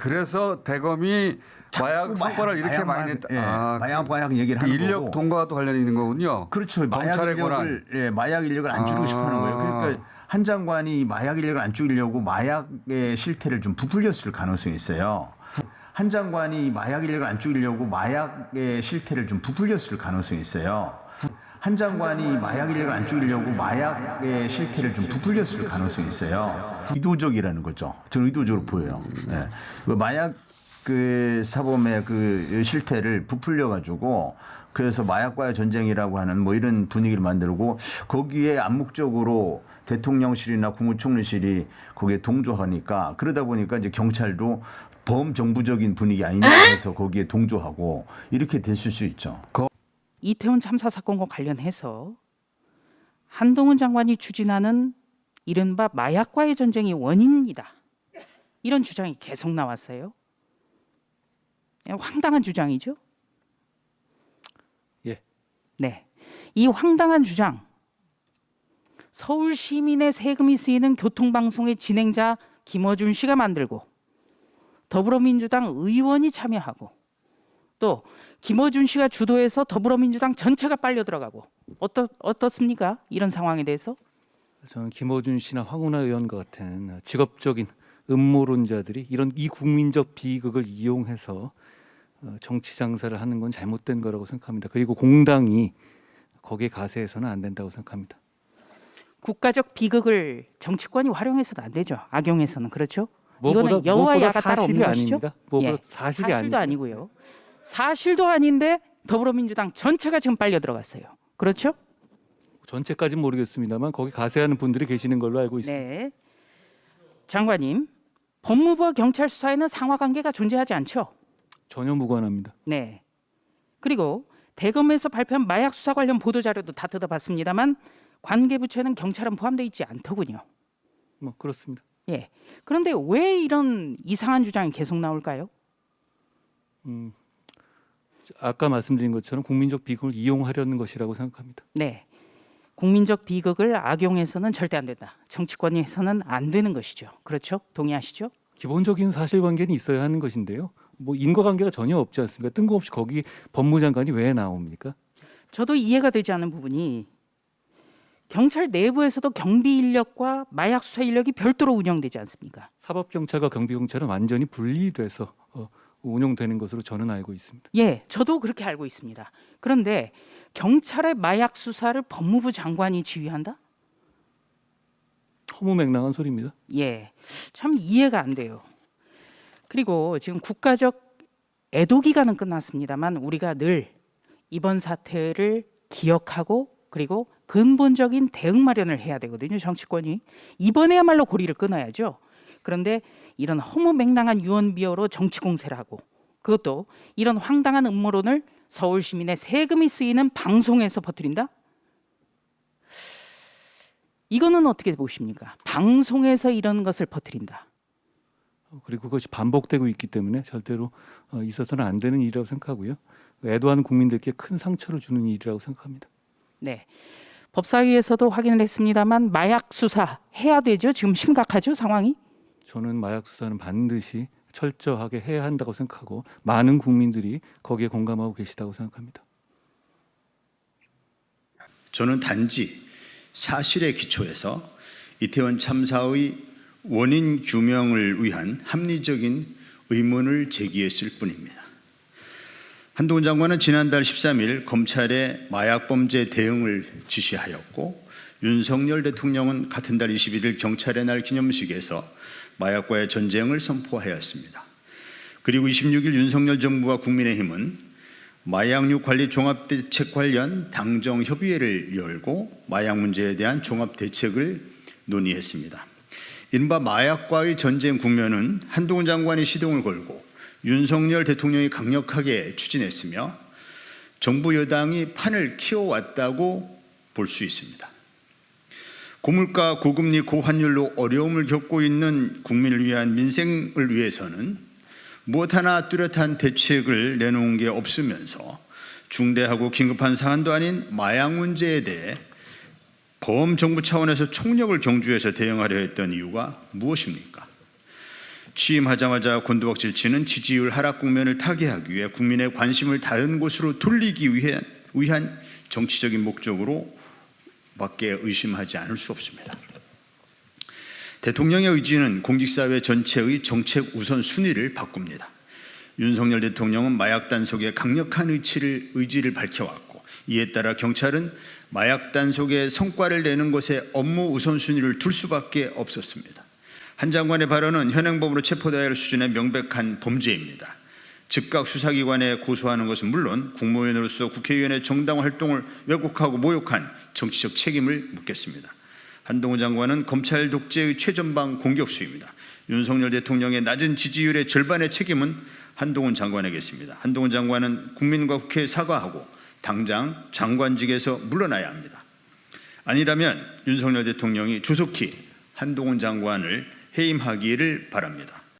그래서 대검이 마약 성과를 이렇게 많이 냈다. 예, 마약 얘기를 하는 인력 거고. 동과도 관련이 있는 거군요. 그렇죠. 경찰의 권한. 마약 인력을 안 줄이고 싶어하는 거예요. 그러니까 한 장관이 마약 인력을 안 줄이려고 마약의 실태를 좀 부풀렸을 가능성이 있어요. 한 장관이 마약 인력을 안 줄이려고 마약의 실태를 좀 부풀렸을 가능성이 있어요. 한 장관이 마약 인력을 안 줄이려고 마약의 실태를 좀 부풀렸을 가능성이 있어요. 의도적이라는 거죠. 저는 의도적으로 보여요. 네. 그 마약 그 사범의 그 실태를 부풀려 가지고 그래서 마약과의 전쟁이라고 하는 뭐 이런 분위기를 만들고 거기에 암묵적으로 대통령실이나 국무총리실이 거기에 동조하니까 그러다 보니까 이제 경찰도 범정부적인 분위기 아니냐 해서 거기에 동조하고 이렇게 됐을 수 있죠. 이태원 참사 사건과 관련해서 한동훈 장관이 추진하는 이른바 마약과의 전쟁이 원인이다. 이런 주장이 계속 나왔어요. 황당한 주장이죠. 예. 네, 이 황당한 주장. 서울 시민의 세금이 쓰이는 교통방송의 진행자 김어준 씨가 만들고 더불어민주당 의원이 참여하고 또 김어준 씨가 주도해서 더불어민주당 전체가 빨려 들어가고 어떻습니까? 이런 상황에 대해서? 저는 김어준 씨나 황운하 의원과 같은 직업적인 음모론자들이 이 국민적 비극을 이용해서 정치 장사를 하는 건 잘못된 거라고 생각합니다. 그리고 공당이 거기에 가세해서는 안 된다고 생각합니다. 국가적 비극을 정치권이 활용해서는 안 되죠. 악용해서는. 그렇죠? 무엇보다, 이거는 여와 야가 따로 없는 사실이 것이죠. 아닙니다. 무엇보다 예, 사실이 사실도 아닙니다. 아니고요. 사실도 아닌데 더불어민주당 전체가 지금 빨려 들어갔어요. 그렇죠? 전체까지는 모르겠습니다만 거기 가세하는 분들이 계시는 걸로 알고 있습니다. 네. 장관님, 법무부와 경찰 수사에는 상하 관계가 존재하지 않죠? 전혀 무관합니다. 네. 그리고 대검에서 발표한 마약 수사 관련 보도 자료도 다 뜯어봤습니다만 관계 부처에는 경찰은 포함되어 있지 않더군요. 뭐 그렇습니다. 예. 그런데 왜 이런 이상한 주장이 계속 나올까요? 아까 말씀드린 것처럼 국민적 비극을 이용하려는 것이라고 생각합니다. 네. 국민적 비극을 악용해서는 절대 안 된다. 정치권이 해서는 안 되는 것이죠. 그렇죠? 동의하시죠? 기본적인 사실관계는 있어야 하는 것인데요. 뭐 인과관계가 전혀 없지 않습니까? 뜬금없이 거기 법무장관이 왜 나옵니까? 저도 이해가 되지 않는 부분이 경찰 내부에서도 경비 인력과 마약 수사 인력이 별도로 운영되지 않습니까? 사법경찰과 경비경찰은 완전히 분리돼서 운영되는 것으로 저는 알고 있습니다. 예, 저도 그렇게 알고 있습니다. 그런데 경찰의 마약 수사를 법무부 장관이 지휘한다? 허무맹랑한 소리입니다. 예, 참 이해가 안 돼요. 그리고 지금 국가적 애도 기간은 끝났습니다만 우리가 늘 이번 사태를 기억하고 그리고 근본적인 대응 마련을 해야 되거든요. 정치권이 이번에야말로 고리를 끊어야죠. 그런데 이런 허무맹랑한 유언비어로 정치 공세를 하고 그것도 이런 황당한 음모론을 서울 시민의 세금이 쓰이는 방송에서 퍼뜨린다? 이거는 어떻게 보십니까? 방송에서 이런 것을 퍼뜨린다. 그리고 그것이 반복되고 있기 때문에 절대로 있어서는 안 되는 일이라고 생각하고요. 애도하는 국민들께 큰 상처를 주는 일이라고 생각합니다. 네, 법사위에서도 확인을 했습니다만 마약 수사 해야 되죠. 지금 심각하죠 상황이. 저는 마약 수사는 반드시 철저하게 해야 한다고 생각하고 많은 국민들이 거기에 공감하고 계시다고 생각합니다. 저는 단지 사실에 기초해서 이태원 참사의 원인 규명을 위한 합리적인 의문을 제기했을 뿐입니다. 한동훈 장관은 지난달 13일 검찰에 마약범죄 대응을 지시하였고 윤석열 대통령은 같은 달 21일 경찰의 날 기념식에서 마약과의 전쟁을 선포하였습니다. 그리고 26일 윤석열 정부와 국민의힘은 마약류 관리 종합대책 관련 당정협의회를 열고 마약 문제에 대한 종합대책을 논의했습니다. 이른바 마약과의 전쟁 국면은 한동훈 장관이 시동을 걸고 윤석열 대통령이 강력하게 추진했으며 정부 여당이 판을 키워왔다고 볼 수 있습니다. 고물가, 고금리, 고환율로 어려움을 겪고 있는 국민을 위한 민생을 위해서는 무엇 하나 뚜렷한 대책을 내놓은 게 없으면서 중대하고 긴급한 사안도 아닌 마약 문제에 대해 범정부 차원에서 총력을 경주해서 대응하려 했던 이유가 무엇입니까? 취임하자마자 곤두박질 치는 지지율 하락 국면을 타개하기 위해 국민의 관심을 다른 곳으로 돌리기 위한 정치적인 목적으로 밖에 의심하지 않을 수 없습니다. 대통령의 의지는 공직사회 전체의 정책 우선순위를 바꿉니다. 윤석열 대통령은 마약 단속에 강력한 의지를 밝혀왔고, 이에 따라 경찰은 마약 단속에 성과를 내는 것에 업무 우선순위를 둘 수밖에 없었습니다. 한 장관의 발언은 현행법으로 체포돼야 할 수준의 명백한 범죄입니다. 즉각 수사기관에 고소하는 것은 물론 국무위원으로서 국회의원의 정당 활동을 왜곡하고 모욕한 정치적 책임을 묻겠습니다. 한동훈 장관은 검찰 독재의 최전방 공격수입니다. 윤석열 대통령의 낮은 지지율의 절반의 책임은 한동훈 장관에게 있습니다. 한동훈 장관은 국민과 국회에 사과하고 당장 장관직에서 물러나야 합니다. 아니라면 윤석열 대통령이 조속히 한동훈 장관을 해임하기를 바랍니다.